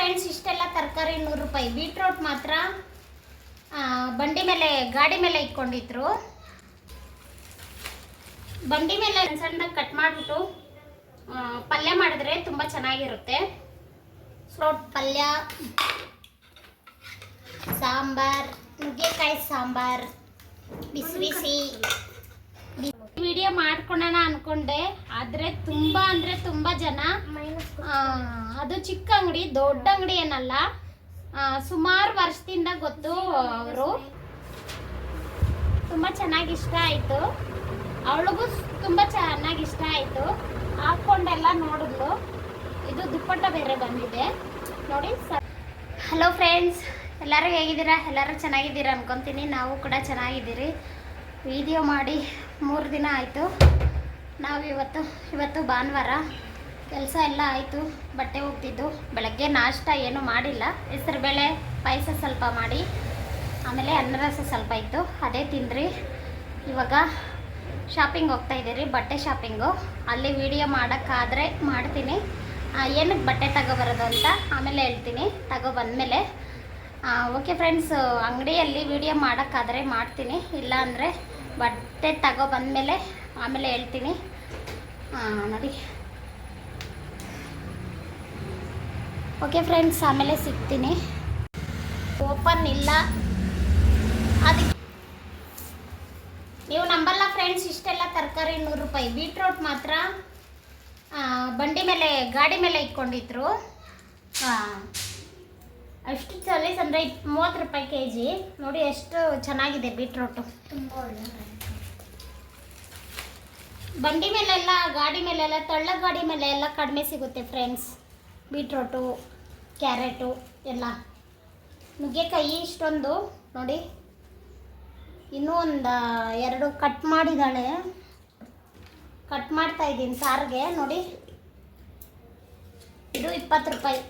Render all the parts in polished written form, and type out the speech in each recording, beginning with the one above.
Friends, ಇಷ್ಟೆಲ್ಲ ತರಕಾರಿ 100 ರೂಪಾಯಿ. ಬೀಟ್ರೋಟ್ ಮಾತ್ರ ಬಂಡಿ ಮೇಲೆ ಗಾಡಿ ಮೇಲೆ ಇಟ್ಕೊಂಡಿದ್ರು. ಬಂಡಿ ಮೇಲೆ ಸಣ್ಣ ಕಟ್ ಮಾಡಿಬಿಟ್ಟು ಪಲ್ಯ ಮಾಡಿದ್ರೆ ತುಂಬ ಚೆನ್ನಾಗಿರುತ್ತೆ. ಫ್ರೂಟ್ ಪಲ್ಯ, ಸಾಂಬಾರ್, ನುಗ್ಗೆಕಾಯಿ ಸಾಂಬಾರ್, ಬಿಸಿ ಬಿಸಿ ವಿಡಿಯೋ ಮಾಡ್ಕೊಳ್ಳೋಣ ಅನ್ಕೊಂಡೆ. ಆದರೆ ತುಂಬ ಜನ, ಅದು ಚಿಕ್ಕ ಅಂಗಡಿ, ದೊಡ್ಡ ಅಂಗಡಿ ಏನಲ್ಲ, ಸುಮಾರು ವರ್ಷದಿಂದ ಗೊತ್ತು. ಅವರು ತುಂಬ ಚೆನ್ನಾಗಿ ಇಷ್ಟ ಆಯಿತು, ಅವಳಿಗೂ ತುಂಬ ಚೆನ್ನಾಗಿ ಇಷ್ಟ ಆಯಿತು. ಹಾಕ್ಕೊಂಡೆಲ್ಲ ನೋಡಿದ್ಲು. ಇದು ದುಪ್ಪಟ್ಟ ಬೇರೆ ಬಂದಿದೆ ನೋಡಿ. ಹಲೋ ಫ್ರೆಂಡ್ಸ್, ಎಲ್ಲರೂ ಹೇಗಿದ್ದೀರಾ? ಎಲ್ಲರೂ ಚೆನ್ನಾಗಿದ್ದೀರಾ ಅನ್ಕೊತೀನಿ. ನಾವು ಕೂಡ ಚೆನ್ನಾಗಿದ್ದೀರಿ. ವಿಡಿಯೋ ಮಾಡಿ 3 ದಿನ ಆಯಿತು. ನಾವು ಇವತ್ತು ಭಾನುವಾರ, ಕೆಲಸ ಎಲ್ಲ ಆಯಿತು. ಬಟ್ಟೆ ಹೋಗ್ತಿದ್ದು. ಬೆಳಗ್ಗೆ ನಾಷ್ಟ ಏನೂ ಮಾಡಿಲ್ಲ. ಹೆಸರುಬೇಳೆ ಪಾಯಸ ಸ್ವಲ್ಪ ಮಾಡಿ, ಆಮೇಲೆ ಅನ್ನ ರಸ ಸ್ವಲ್ಪ ಇತ್ತು, ಅದೇ ತಿಂದ್ರಿ. ಇವಾಗ ಶಾಪಿಂಗ್ ಹೋಗ್ತಾಯಿದ್ದೀರಿ, ಬಟ್ಟೆ ಶಾಪಿಂಗು. ಅಲ್ಲಿ ವಿಡಿಯೋ ಮಾಡೋಕ್ಕಾದರೆ ಮಾಡ್ತೀನಿ. ಏನಕ್ಕೆ ಬಟ್ಟೆ ತಗೊಬರೋದು ಅಂತ ಆಮೇಲೆ ಹೇಳ್ತೀನಿ, ತಗೊಬಂದಮೇಲೆ. ಓಕೆ ಫ್ರೆಂಡ್ಸ್, ಅಂಗಡಿಯಲ್ಲಿ ವಿಡಿಯೋ ಮಾಡೋಕ್ಕಾದರೆ ಮಾಡ್ತೀನಿ, ಇಲ್ಲ ಅಂದರೆ ಬಟ್ಟೆ ತಗೊಬಂದಮೇಲೆ ಆಮೇಲೆ ಹೇಳ್ತೀನಿ. ನೋಡಿ, ಓಕೆ ಫ್ರೆಂಡ್ಸ್, ಆಮೇಲೆ ಸಿಗ್ತೀನಿ. ಓಪನ್ ಇಲ್ಲ, ಅದಕ್ಕೆ ನೀವು ನಂಬಲ್ಲ ಫ್ರೆಂಡ್ಸ್. ಇಷ್ಟೆಲ್ಲ ತರಕಾರಿ 100 ರೂಪಾಯಿ. ಬೀಟ್ರೋಟ್ ಮಾತ್ರ ಬಂಡಿ ಮೇಲೆ ಗಾಡಿ ಮೇಲೆ ಇಟ್ಕೊಂಡಿದ್ರು. ಅಷ್ಟು ಚಲೀಸ್ ಅಂದರೆ 30 ರೂಪಾಯಿ kg. ನೋಡಿ ಎಷ್ಟು ಚೆನ್ನಾಗಿದೆ ಬೀಟ್ರೋಟು. ತುಂಬ ಒಳ್ಳೆ ಬಂಡಿ ಮೇಲೆಲ್ಲ, ಗಾಡಿ ಮೇಲೆಲ್ಲ, ತಳ್ಳಗ ಗಾಡಿ ಮೇಲೆ ಎಲ್ಲ ಕಡಿಮೆ ಸಿಗುತ್ತೆ ಫ್ರೆಂಡ್ಸ್. ಬೀಟ್ರೋಟು, ಕ್ಯಾರೆಟು ಎಲ್ಲ. ನುಗ್ಗೆಕಾಯಿ ಇಷ್ಟೊಂದು ನೋಡಿ. ಇನ್ನೂ ಒಂದು 2 ಕಟ್ ಮಾಡಿದ್ದಾಳೆ. ಕಟ್ ಮಾಡ್ತಾ ಇದ್ದೀನಿ ಸಾರಿಗೆ. ನೋಡಿ, ಇದು 20 ರೂಪಾಯಿ.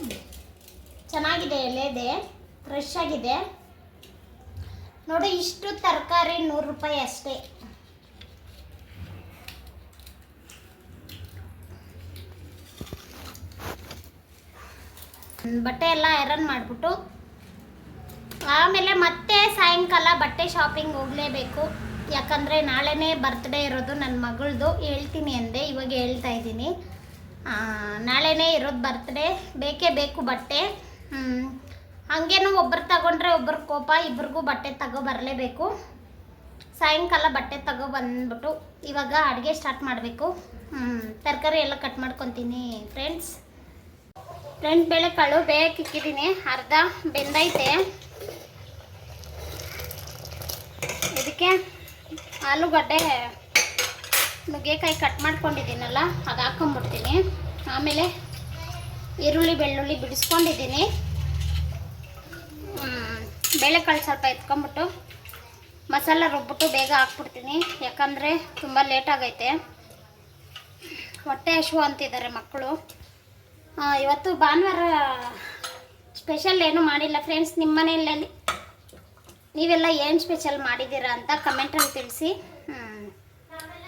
ಚೆನ್ನಾಗಿದೆ, ಎಲೆದೆ, ಫ್ರೆಶ್ ಆಗಿದೆ. ನೋಡಿ, ಇಷ್ಟು ತರಕಾರಿ 100 ರೂಪಾಯಿ ಅಷ್ಟೇ. ಬಟ್ಟೆ ಎಲ್ಲ ಐರನ್ ಮಾಡಿಬಿಟ್ಟು ಆಮೇಲೆ ಮತ್ತೆ ಸಾಯಂಕಾಲ ಬಟ್ಟೆ ಶಾಪಿಂಗ್ ಹೋಗಲೇಬೇಕು. ಯಾಕಂದರೆ ನಾಳೆನೇ ಬರ್ತ್ಡೇ ಇರೋದು ನನ್ನ ಮಗಳದು. ಹೇಳ್ತೀನಿ ಅಂದೆ, ಇವಾಗ ಹೇಳ್ತಾ ಇದ್ದೀನಿ. ನಾಳೆನೇ ಇರೋದು ಬರ್ತ್ಡೇ. ಬೇಕೇ ಬೇಕು ಬಟ್ಟೆ. ಹಾಗೇನು ಒಬ್ಬರು ತಗೊಂಡ್ರೆ ಒಬ್ಬರು ಕೋಪ. ಇಬ್ರಿಗೂ ಬಟ್ಟೆ ಬರಲೇಬೇಕು. ಸಾಯಂಕಾಲ ಬಟ್ಟೆ ಬಂದ್ಬಿಟ್ಟು ಇವಾಗ ಅಡುಗೆ ಸ್ಟಾರ್ಟ್ ಮಾಡಬೇಕು. ತರಕಾರಿ ಎಲ್ಲ ಕಟ್ ಮಾಡ್ಕೊತೀನಿ ಫ್ರೆಂಡ್ಸ್. ಬೇಳೆಕಾಳು ಬೇಯಕ್ಕೆ ಇಕ್ಕಿದ್ದೀನಿ. ಅರ್ಧ ಬೆಂದೈತೆ. ಇದಕ್ಕೆ ಆಲೂಗಡ್ಡೆ, ನುಗ್ಗೆಕಾಯಿ ಕಟ್ ಮಾಡ್ಕೊಂಡಿದ್ದೀನಲ್ಲ, ಅದು ಹಾಕ್ಕೊಂಬಿಡ್ತೀನಿ. ಆಮೇಲೆ ಈರುಳ್ಳಿ ಬೆಳ್ಳುಳ್ಳಿ ಬಿಡಿಸ್ಕೊಂಡಿದ್ದೀನಿ. ಬೇಳೆಕಾಳು ಸ್ವಲ್ಪ ಎತ್ಕೊಂಬಿಟ್ಟು ಮಸಾಲ ರುಬ್ಬಿಟ್ಟು ಬೇಗ ಹಾಕ್ಬಿಡ್ತೀನಿ. ಯಾಕಂದರೆ ತುಂಬ ಲೇಟ್ ಆಗೈತೆ. ಹೊಟ್ಟೆ ಹಸಿವು ಅಂತಿದ್ದಾರೆ ಮಕ್ಕಳು. ಇವತ್ತು ಭಾನುವಾರ ಸ್ಪೆಷಲ್ ಏನೂ ಮಾಡಿಲ್ಲ ಫ್ರೆಂಡ್ಸ್. ನಿಮ್ಮ ಮನೆಯಲ್ಲಿ ನೀವೆಲ್ಲ ಏನು ಸ್ಪೆಷಲ್ ಮಾಡಿದ್ದೀರಾ ಅಂತ ಕಮೆಂಟಲ್ಲಿ ತಿಳಿಸಿ.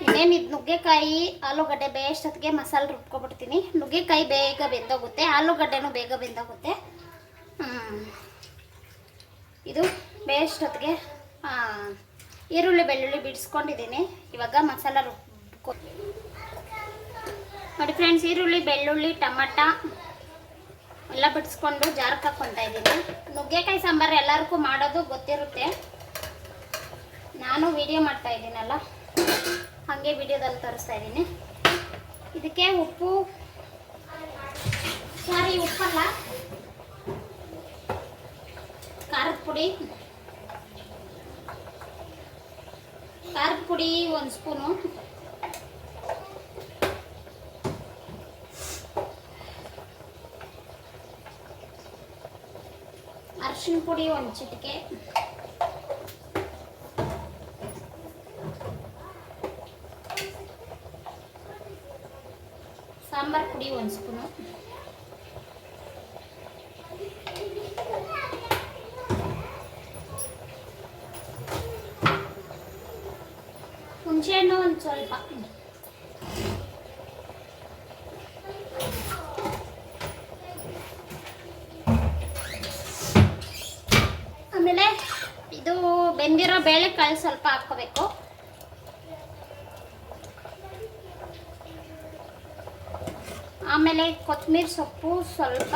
ಇನ್ನೇನಿದು ನುಗ್ಗೆಕಾಯಿ ಆಲೂಗಡ್ಡೆ ಬೇಯಷ್ಟೊತ್ತಿಗೆ ಮಸಾಲೆ ರುಬ್ಕೊಬಿಡ್ತೀನಿ. ನುಗ್ಗೆಕಾಯಿ ಬೇಗ ಬೆಂದೋಗುತ್ತೆ, ಆಲೂಗಡ್ಡೆನೂ ಬೇಗ ಬೆಂದೋಗುತ್ತೆ. ಇದು ಬೇಯಷ್ಟೊತ್ತಿಗೆ ಈರುಳ್ಳಿ ಬೆಳ್ಳುಳ್ಳಿ ಬಿಡಿಸ್ಕೊಂಡಿದ್ದೀನಿ. ಇವಾಗ ಮಸಾಲ ರುಬ್ಕೊ ನೋಡಿ ಫ್ರೆಂಡ್ಸ್. ಈರುಳ್ಳಿ ಬೆಳ್ಳುಳ್ಳಿ ಟೊಮಟ ಎಲ್ಲ ಬಿಡಿಸ್ಕೊಂಡು ಜಾರಕ್ಕೆ ಹಾಕ್ಕೊತಾ ಇದ್ದೀನಿ. ನುಗ್ಗೆಕಾಯಿ ಸಾಂಬಾರು ಎಲ್ಲರಿಗೂ ಮಾಡೋದು ಗೊತ್ತಿರುತ್ತೆ. ನಾನು ವಿಡಿಯೋ ಮಾಡ್ತಾ ಇದ್ದೀನಲ್ಲ, ಹಾಗೆ ವಿಡಿಯೋದಲ್ಲಿ ತೋರಿಸ್ತಾ ಇದ್ದೀನಿ. ಇದಕ್ಕೆ ಉಪ್ಪಲ್ಲ, ಖಾರದ ಪುಡಿ 1 ಸ್ಪೂನು, ಅರಿಶಿನ ಪುಡಿ 1 ಚಿಟಿಕೆ, ಸಾಂಬಾರ್ ಪುಡಿ 1 ಸ್ಪೂನು, ಹುಣಸೆಹಣ್ಣು ಒಂದು ಸ್ವಲ್ಪ, ಬೇಳೆಕಾಳು ಸ್ವಲ್ಪ ಹಾಕ್ಕೋಬೇಕು. ಆಮೇಲೆ ಕೊತ್ತಂಬರಿ ಸೊಪ್ಪು ಸ್ವಲ್ಪ,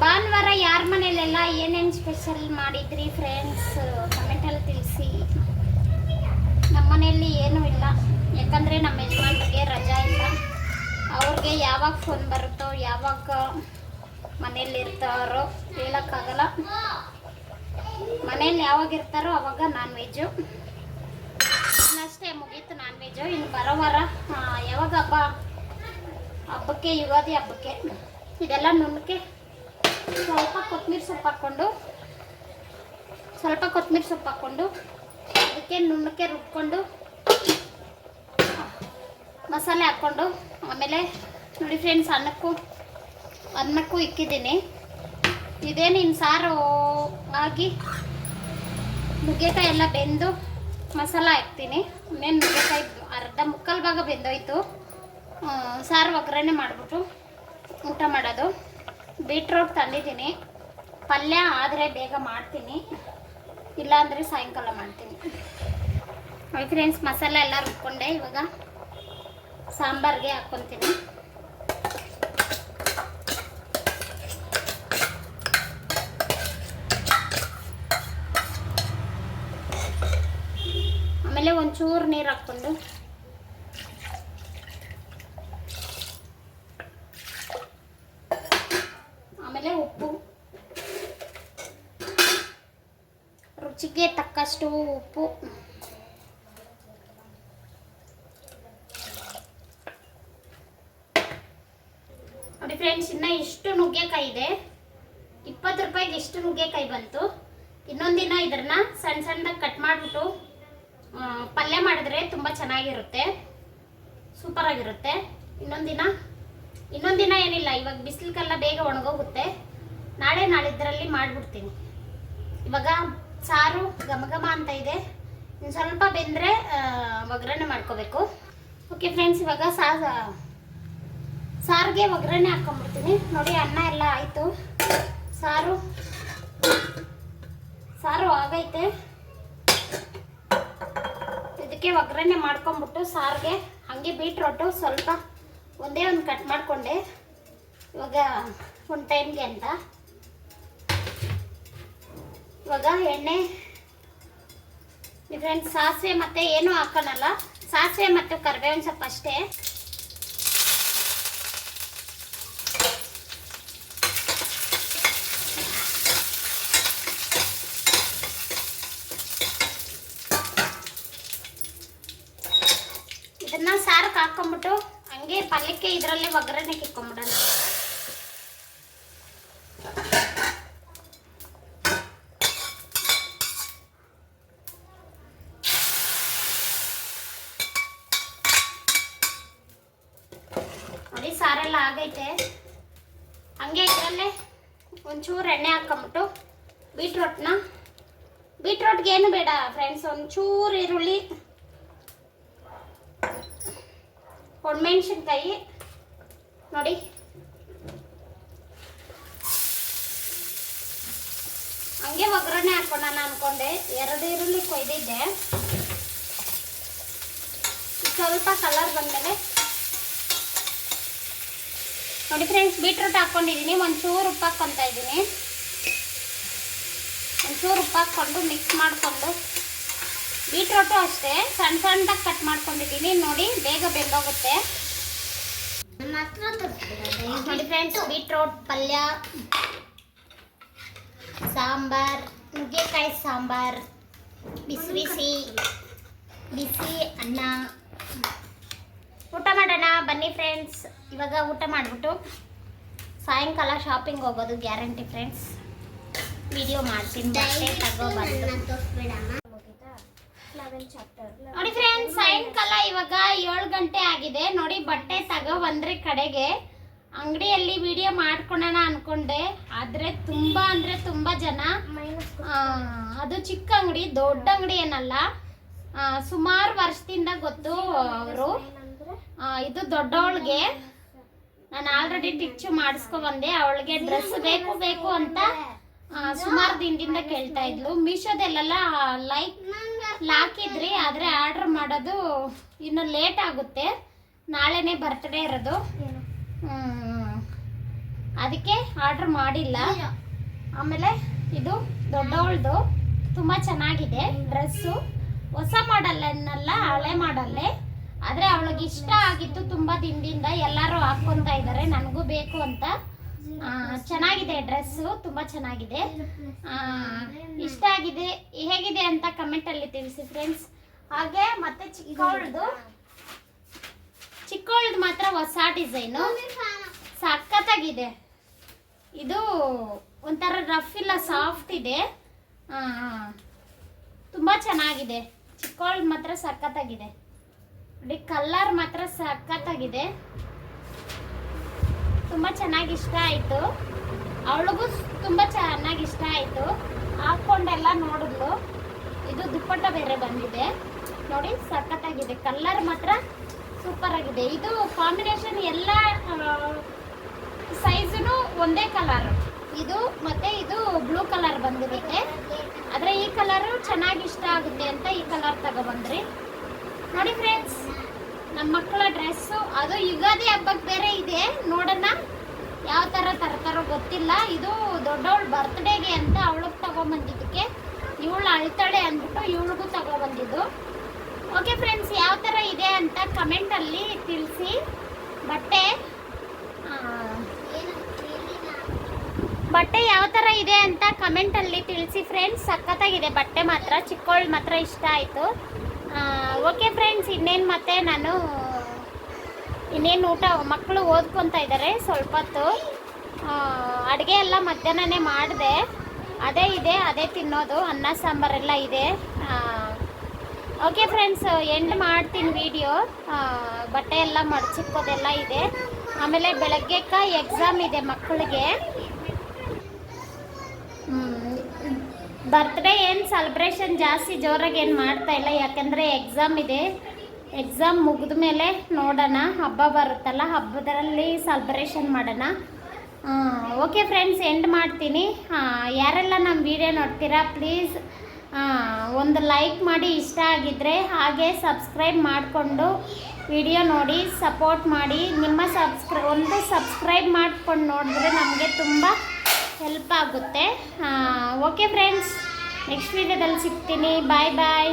ಭಾನುವಾರ ಯಾರ ಮನೇಲೆಲ್ಲ ಏನೇನು ಸ್ಪೆಷಲ್ ಮಾಡಿದ್ರಿ ಫ್ರೆಂಡ್ಸ್ ಕಮೆಂಟಲ್ಲಿ ತಿಳಿಸಿ. ನಮ್ಮ ಮನೆಯಲ್ಲಿ ಏನೂ ಇಲ್ಲ, ಯಾಕಂದರೆ ನಮ್ಮ ಯಜಮಾನ್ರಿಗೆ ರಜಾ ಇಲ್ಲ. ಅವ್ರಿಗೆ ಯಾವಾಗ ಫೋನ್ ಬರುತ್ತೋ, ಯಾವಾಗ ಮನೇಲಿ ಇರ್ತಾರೋ ಹೇಳೋಕ್ಕಾಗಲ್ಲ. ಮನೇಲಿ ಯಾವಾಗ ಇರ್ತಾರೋ ಅವಾಗ ನಾನ್ ವೆಜ್ಜು, ಅಷ್ಟೇ ಮುಗೀತು ನಾನ್ ವೆಜ್ಜು. ಇನ್ನು ಬರೋ ವಾರ ಯಾವಾಗ ಹಬ್ಬಕ್ಕೆ, ಯುಗಾದಿ ಹಬ್ಬಕ್ಕೆ ಇದೆಲ್ಲ ನುಣ್ಣಕ್ಕೆ ಸ್ವಲ್ಪ ಕೊತ್ತಂಬರಿ ಸೊಪ್ಪು ಹಾಕ್ಕೊಂಡು ಅದಕ್ಕೆ ನುಣ್ಣಕ್ಕೆ ರುಬ್ಕೊಂಡು ಮಸಾಲೆ ಹಾಕ್ಕೊಂಡು, ಆಮೇಲೆ ನೋಡಿ ಫ್ರೆಂಡ್ಸ್ ಅನ್ನಕ್ಕೂ ಇಕ್ಕಿದ್ದೀನಿ. ಇದೇನು ಇನ್ನು ಸಾರು ಆಗಿ ನುಗ್ಗೆಕಾಯಿ ಎಲ್ಲ ಬೆಂದು ಮಸಾಲ ಹಾಕ್ತೀನಿ. ಇನ್ನೇನು ನುಗ್ಗೆಕಾಯಿ ಅರ್ಧ ಮುಕ್ಕಾಲು ಭಾಗ ಬೆಂದೋಯ್ತು. ಸಾರು ಒಗ್ಗರಣೆ ಮಾಡಿಬಿಟ್ಟು ಊಟ ಮಾಡೋದು. ಬೀಟ್ರೋಟ್ ತಂದಿದ್ದೀನಿ, ಪಲ್ಯ ಆದರೆ ಬೇಗ ಮಾಡ್ತೀನಿ, ಇಲ್ಲಾಂದರೆ ಸಾಯಂಕಾಲ ಮಾಡ್ತೀನಿ. ನೋಡಿ ಫ್ರೆಂಡ್ಸ್, ಮಸಾಲೆ ಎಲ್ಲ ರುಬ್ಕೊಂಡೆ. ಇವಾಗ ಸಾಂಬಾರಿಗೆ ಹಾಕ್ಕೊತೀನಿ. ಆಮೇಲೆ ಒಂಚೂರು ನೀರು ಹಾಕ್ಕೊಂಡು ಆಮೇಲೆ ಉಪ್ಪು, ರುಚಿಗೆ ತಕ್ಕಷ್ಟು ಉಪ್ಪು, ನೋಡಿ ಫ್ರೆಂಡ್ಸ್, ಇನ್ನು ಇಷ್ಟು ನುಗ್ಗೆಕಾಯಿ ಇದೆ. 20 ರೂಪಾಯಿಗೆ ಇಷ್ಟು ನುಗ್ಗೆಕಾಯಿ ಬಂತು. ಇನ್ನೊಂದಿನ ಇದನ್ನ ಸಣ್ಣ ಸಣ್ಣದಾಗಿ ಕಟ್ ಮಾಡಿಬಿಟ್ಟು ಪಲ್ಯ ಮಾಡಿದ್ರೆ ತುಂಬ ಚೆನ್ನಾಗಿರುತ್ತೆ, ಸೂಪರ್ ಆಗಿರುತ್ತೆ. ಇನ್ನೊಂದಿನ ಏನಿಲ್ಲ, ಇವಾಗ ಬಿಸಿಲಿಗೆಲ್ಲ ಬೇಗ ಒಣಗೋಗುತ್ತೆ. ನಾಳಿದ್ರಲ್ಲಿ ಮಾಡಿಬಿಡ್ತೀನಿ. ಇವಾಗ ಸಾರು ಘಮ ಅಂತ ಇದೆ, ಇನ್ನು ಸ್ವಲ್ಪ ಬೆಂದರೆ ಒಗ್ಗರಣೆ ಮಾಡ್ಕೋಬೇಕು. ಓಕೆ ಫ್ರೆಂಡ್ಸ್, ಇವಾಗ ಸಾರಿಗೆ ಒಗ್ಗರಣೆ ಹಾಕ್ಕೊಂಡ್ಬಿಡ್ತೀನಿ. ನೋಡಿ, ಅನ್ನ ಎಲ್ಲ ಆಯಿತು, ಸಾರು ಆಗೈತೆ. ಇದಕ್ಕೆ ಒಗ್ಗರಣೆ ಮಾಡ್ಕೊಂಬಿಟ್ಟು ಸಾರಿಗೆ ಹಾಗೆ ಬೀಟ್ರೋಟು ಸ್ವಲ್ಪ ಒಂದೇ ಒಂದು ಕಟ್ ಮಾಡಿಕೊಂಡೆ ಇವಾಗ ಒಂದು ಟೈಮ್ಗೆ ಅಂತ. ಇವಾಗ ಎಣ್ಣೆ ಫ್ರೆಂಡ್ಸ್, ಸಾಸಿವೆ ಮತ್ತು ಏನೂ ಹಾಕೋಣಲ್ಲ, ಸಾಸಿವೆ ಮತ್ತು ಕರಿಬೇವಿನ ಸೊಪ್ಪು ಅಷ್ಟೇ. ಇದನ್ನ ಸಾರಕ್ಕೆ ಹಾಕೊಂಡ್ಬಿಟ್ಟು ಹಂಗೆ ಪಲ್ಯಕ್ಕೆ ಇದರಲ್ಲೇ ಒಗ್ಗರಣೆ ಇಕ್ಕೊಂಬಿಡೋಣ. ನೋಡಿ, ಸಾರೆಲ್ಲ ಆಗೈತೆ. ಹಂಗೆ ಇದರಲ್ಲೇ ಒಂಚೂರು ಎಣ್ಣೆ ಹಾಕೊಂಬಿಟ್ಟು ಬೀಟ್ರೋಟ್ಗೆ ಏನು ಬೇಡ ಫ್ರೆಂಡ್ಸ್, ಒಂಚೂರು ಈರುಳ್ಳಿ, ಒಣಮೆಣಸಿನ್ಕಾಯಿ, ನೋಡಿ ಹಂಗೆ ಒಗ್ಗರಣೆ ಹಾಕೋಣ ಅನ್ಕೊಂಡೆ. 2 ಈರುಳ್ಳಿ ಕೊಯ್ದಿದ್ದೆ. ಸ್ವಲ್ಪ ಕಲರ್ ಬಂದಮೇಲೆ ನೋಡಿ ಫ್ರೆಂಡ್ಸ್, ಬೀಟ್ರೂಟ್ ಹಾಕ್ಕೊಂಡಿದ್ದೀನಿ. ಒಂಚೂರು ಉಪ್ಪು ಹಾಕ್ಕೊತಾ ಇದ್ದೀನಿ. ಒಂಚೂರು ಉಪ್ಪು ಹಾಕ್ಕೊಂಡು ಮಿಕ್ಸ್ ಮಾಡಿಕೊಂಡು, ಬೀಟ್ರೋಟು ಅಷ್ಟೇ ಸಣ್ಣದಾಗಿ ಕಟ್ ಮಾಡ್ಕೊಂಡಿದ್ದೀನಿ. ನೋಡಿ, ಬೇಗ ಬೆಂದೋಗುತ್ತೆ. ನೋಡಿ ಫ್ರೆಂಡ್ಸ್, ಬೀಟ್ರೋಟ್ ಪಲ್ಯ, ಸಾಂಬಾರ್, ನುಗ್ಗೆಕಾಯಿ ಸಾಂಬಾರ್, ಬಿಸಿ ಅನ್ನ. ಊಟ ಮಾಡೋಣ ಬನ್ನಿ ಫ್ರೆಂಡ್ಸ್. ಇವಾಗ ಊಟ ಮಾಡಿಬಿಟ್ಟು ಸಾಯಂಕಾಲ ಶಾಪಿಂಗ್ ಹೋಗೋದು ಗ್ಯಾರಂಟಿ ಫ್ರೆಂಡ್ಸ್. ವಿಡಿಯೋ ಮಾಡ್ತೀನಿ, ಬಟ್ಟೆ ತಗೋಬಂದು. ನೋಡಿ ಫ್ರೆಂಡ್ಸ್, ಸಾಯಂಕಾಲ ಇವಾಗ 7 ಗಂಟೆ ಆಗಿದೆ. ನೋಡಿ, ಬಟ್ಟೆ ತಗೋಬಂದ್ರೆ ಕಡೆಗೆ ಅಂಗಡಿಯಲ್ಲಿ ವಿಡಿಯೋ ಮಾಡ್ಕೊಳ್ಳೋಣ ಅನ್ಕೊಂಡೆ, ಆದರೆ ತುಂಬಾ ಜನ. ಅದು ಚಿಕ್ಕ ಅಂಗಡಿ, ದೊಡ್ಡ ಅಂಗಡಿ ಏನಲ್ಲ, ಸುಮಾರು ವರ್ಷದಿಂದ ಗೊತ್ತು ಅವರು. ಇದು ದೊಡ್ಡವಳಿಗೆ ನಾನು ಆಲ್ರೆಡಿ ಟಿಚ್ಚು ಮಾಡಿಸ್ಕೊ ಬಂದೆ. ಅವಳಿಗೆ ಡ್ರೆಸ್ ಬೇಕು ಬೇಕು ಅಂತ ಸುಮಾರು ದಿನದಿಂದ ಕೇಳ್ತಾ ಇದ್ಲು. ಮೀಶೋದಲ್ಲೆಲ್ಲ ಹಾಕಿದ್ರಿ, ಆದರೆ ಆರ್ಡರ್ ಮಾಡೋದು ಇನ್ನು ಲೇಟ್ ಆಗುತ್ತೆ. ನಾಳೆನೇ ಬರ್ತ್ಡೇ ಇರೋದು, ಅದಕ್ಕೆ ಆರ್ಡರ್ ಮಾಡಿಲ್ಲ. ಆಮೇಲೆ ಇದು ದೊಡ್ಡವಳದು ತುಂಬ ಚೆನ್ನಾಗಿದೆ ಡ್ರೆಸ್ಸು. ಹೊಸ ಮಾಡಲ್ ಅನ್ನಲ್ಲ, ಹಳೆ ಮಾಡಲ್ಲೇ. ಆದರೆ ಅವಳಿಗೆ ಇಷ್ಟ ಆಗಿತ್ತು ತುಂಬ ದಿನದಿಂದ. ಎಲ್ಲರೂ ಹಾಕ್ಕೊತಾ ಇದ್ದಾರೆ, ನನಗೂ ಬೇಕು ಅಂತ. ಚೆನ್ನಾಗಿದೆ ಡ್ರೆಸ್ಸು, ತುಂಬ ಚೆನ್ನಾಗಿದೆ. ಇಷ್ಟ ಆಗಿದೆ, ಹೇಗಿದೆ ಅಂತ ಕಮೆಂಟಲ್ಲಿ ತಿಳಿಸಿ ಫ್ರೆಂಡ್ಸ್. ಹಾಗೆ ಮತ್ತೆ ಚಿಕ್ಕವಳದು ಮಾತ್ರ ಹೊಸ ಡಿಸೈನು, ಸಖತ್ತಾಗಿದೆ. ಇದು ಒಂಥರ ರಫ್ ಇಲ್ಲ, ಸಾಫ್ಟ್ ಇದೆ. ತುಂಬ ಚೆನ್ನಾಗಿದೆ. ಚಿಕ್ಕವಳದು ಮಾತ್ರ ಸಖತ್ತಾಗಿದೆ ನೋಡಿ, ಕಲರ್ ಮಾತ್ರ ಸಖತ್ತಾಗಿದೆ. ತುಂಬ ಚೆನ್ನಾಗಿ ಇಷ್ಟ ಆಯಿತು. ಅವಳಿಗೂ ತುಂಬ ಚೆನ್ನಾಗಿ ಇಷ್ಟ ಆಯಿತು. ಹಾಕ್ಕೊಂಡೆಲ್ಲ ನೋಡಿದ್ಲು. ಇದು ದುಪ್ಪಟ್ಟ ಬೇರೆ ಬಂದಿದೆ ನೋಡಿ, ಸಖತ್ತಾಗಿದೆ. ಕಲರ್ ಮಾತ್ರ ಸೂಪರ್ ಆಗಿದೆ. ಇದು ಕಾಂಬಿನೇಷನ್ ಎಲ್ಲ ಸೈಜು ಒಂದೇ ಕಲರ್. ಇದು ಮತ್ತೆ ಇದು ಬ್ಲೂ ಕಲರ್ ಬಂದಿರುತ್ತೆ. ಆದರೆ ಈ ಕಲರು ಚೆನ್ನಾಗಿ ಇಷ್ಟ ಆಗುತ್ತೆ ಅಂತ ಈ ಕಲರ್ ತಗೊಬಂದ್ರಿ ನೋಡಿ ಫ್ರೆಂಡ್ಸ್. ನಮ್ಮ ಮಕ್ಕಳ ಡ್ರೆಸ್ಸು ಅದು ಯುಗಾದಿ ಹಬ್ಬಕ್ಕೆ ಬೇರೆ ಇದೆ. ನೋಡೋಣ ಯಾವ ಥರ ತರ್ತಾರೋ ಗೊತ್ತಿಲ್ಲ. ಇದು ದೊಡ್ಡವಳು ಬರ್ತ್ಡೇಗೆ ಅಂತ ಅವಳಿಗೆ ತಗೊಂಬಂದಿದ್ದಕ್ಕೆ ಇವಳು ಅಳ್ತಾಳೆ ಅಂದ್ಬಿಟ್ಟು ಇವಳಿಗೂ ತಗೊಬಂದಿದ್ದು. ಓಕೆ ಫ್ರೆಂಡ್ಸ್, ಯಾವ ಥರ ಇದೆ ಅಂತ ಕಮೆಂಟಲ್ಲಿ ತಿಳಿಸಿ. ಬಟ್ಟೆ ಯಾವ ಥರ ಇದೆ ಅಂತ ಕಮೆಂಟಲ್ಲಿ ತಿಳಿಸಿ ಫ್ರೆಂಡ್ಸ್. ಸಖತ್ತಾಗಿದೆ ಬಟ್ಟೆ ಮಾತ್ರ. ಚಿಕ್ಕವಳು ಮಾತ್ರ ಇಷ್ಟ ಆಯಿತು. ಓಕೆ ಫ್ರೆಂಡ್ಸ್, ಇನ್ನೇನು ಊಟ, ಮಕ್ಕಳು ಓದ್ಕೊತಾ ಇದ್ದಾರೆ. ಸ್ವಲ್ಪ ಹೊತ್ತು ಅಡುಗೆ ಎಲ್ಲ ಮಧ್ಯಾಹ್ನನೇ ಮಾಡಿದೆ. ಅದೇ ಇದೆ, ಅದೇ ತಿನ್ನೋದು. ಅನ್ನ ಸಾಂಬಾರೆಲ್ಲ ಇದೆ. ಓಕೆ ಫ್ರೆಂಡ್ಸ್, ಎಂಡ್ ಮಾಡ್ತೀನಿ ವಿಡಿಯೋ. ಬಟ್ಟೆ ಎಲ್ಲ ಮಡಚಿಕ್ಕೋದೆಲ್ಲ ಇದೆ. ಆಮೇಲೆ ಬೆಳಗ್ಗೆಕ್ಕ ಎಕ್ಸಾಮ್ ಇದೆ ಮಕ್ಕಳಿಗೆ. ಬರ್ತ್ಡೇ ಏನು ಸೆಲೆಬ್ರೇಷನ್ ಜಾಸ್ತಿ ಜೋರಾಗಿ ಏನು ಮಾಡ್ತಾ ಇಲ್ಲ, ಯಾಕಂದರೆ ಎಕ್ಸಾಮ್ ಇದೆ. ಎಕ್ಸಾಮ್ ಮುಗಿದ ಮೇಲೆ ನೋಡೋಣ, ಹಬ್ಬ ಬರುತ್ತಲ್ಲ, ಹಬ್ಬದಲ್ಲಿ ಸೆಲೆಬ್ರೇಷನ್ ಮಾಡೋಣ. ಓಕೆ ಫ್ರೆಂಡ್ಸ್, ಎಂಡ್ ಮಾಡ್ತೀನಿ. ಯಾರೆಲ್ಲ ನಮ್ಮ ವಿಡಿಯೋ ನೋಡ್ತೀರಾ ಪ್ಲೀಸ್ ಒಂದು ಲೈಕ್ ಮಾಡಿ ಇಷ್ಟ ಆಗಿದ್ದರೆ. ಹಾಗೆ ಸಬ್ಸ್ಕ್ರೈಬ್ ಮಾಡಿಕೊಂಡು ವಿಡಿಯೋ ನೋಡಿ ಸಪೋರ್ಟ್ ಮಾಡಿ. ನಿಮ್ಮ ಸಬ್ಸ್ಕ್ರೈಬ್ ಮಾಡ್ಕೊಂಡು ನೋಡಿದ್ರೆ ನಮಗೆ ತುಂಬ ಹೆಲ್ಪ್ ಆಗುತ್ತೆ. ಓಕೆ ಫ್ರೆಂಡ್ಸ್, ನೆಕ್ಸ್ಟ್ ವಿಡಿಯೋದಲ್ಲಿ ಸಿಗ್ತೀನಿ. ಬಾಯ್ ಬಾಯ್.